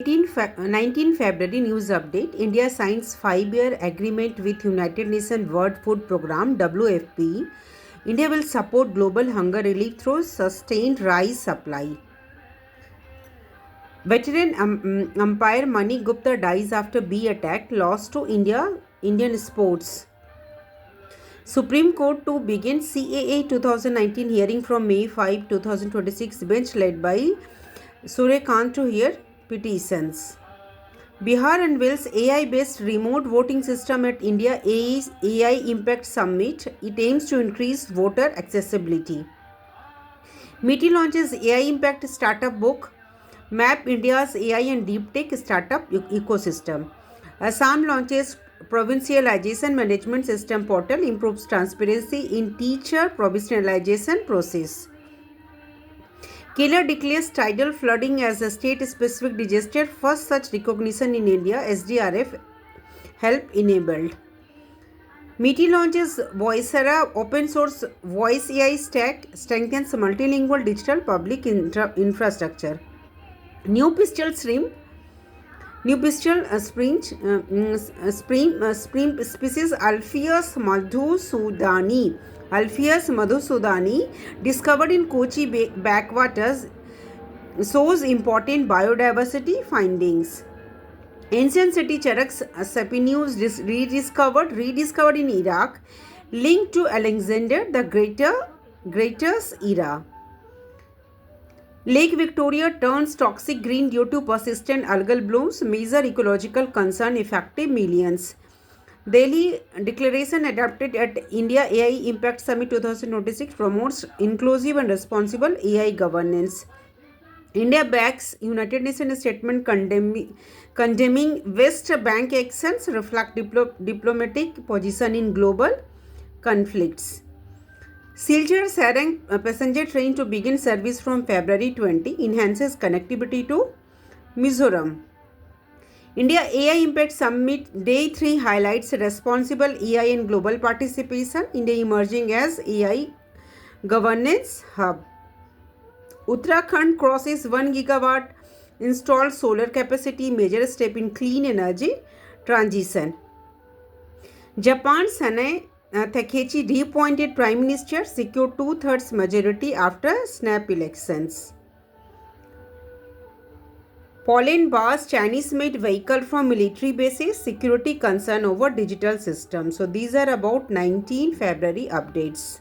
19 February news update. India signs 5-year agreement with United Nations World Food Programme WFP. India will support global hunger relief through sustained rice supply. Veteran umpire Mani Gupta dies after bee attack, lost to Indian sports. Supreme Court to begin CAA 2019 hearing from May 5, 2026. Bench led by Suryakant to hear petitions. Bihar unveils AI-based remote voting system at India AI Impact Summit. It aims to increase voter accessibility. MITI launches AI Impact Startup Book, Map India's AI and Deep Tech Startup Ecosystem. Assam launches Provincialization Management System Portal, improves transparency in teacher provincialization process. Kerala declares tidal flooding as a state-specific disaster, first such recognition in India. SDRF help enabled. MITI launches Voicera open source voice AI stack, strengthens multilingual digital public infrastructure. New pistol spring species Alpheus madhusudani, discovered in Kochi backwaters, shows important biodiversity findings. Ancient city Charax Sepineus rediscovered in Iraq, linked to Alexander the Greater's era. Lake Victoria turns toxic green due to persistent algal blooms, major ecological concern affecting millions. Delhi Declaration adopted at India AI Impact Summit 2026 promotes inclusive and responsible AI governance. India backs United Nations statement condemning West Bank actions, reflect diplomatic position in global conflicts. Silchar Sarang passenger train to begin service from February 20 enhances connectivity to Mizoram. India AI Impact Summit Day 3 highlights responsible AI and global participation. India emerging as AI governance hub. Uttarakhand crosses 1 gigawatt installed solar capacity, major step in clean energy transition. Japan Sanae Takechi reappointed Prime Minister, secured 2/3 majority after snap elections. Poland bars Chinese-made vehicle from military bases, security concern over digital systems. So these are about 19 February updates.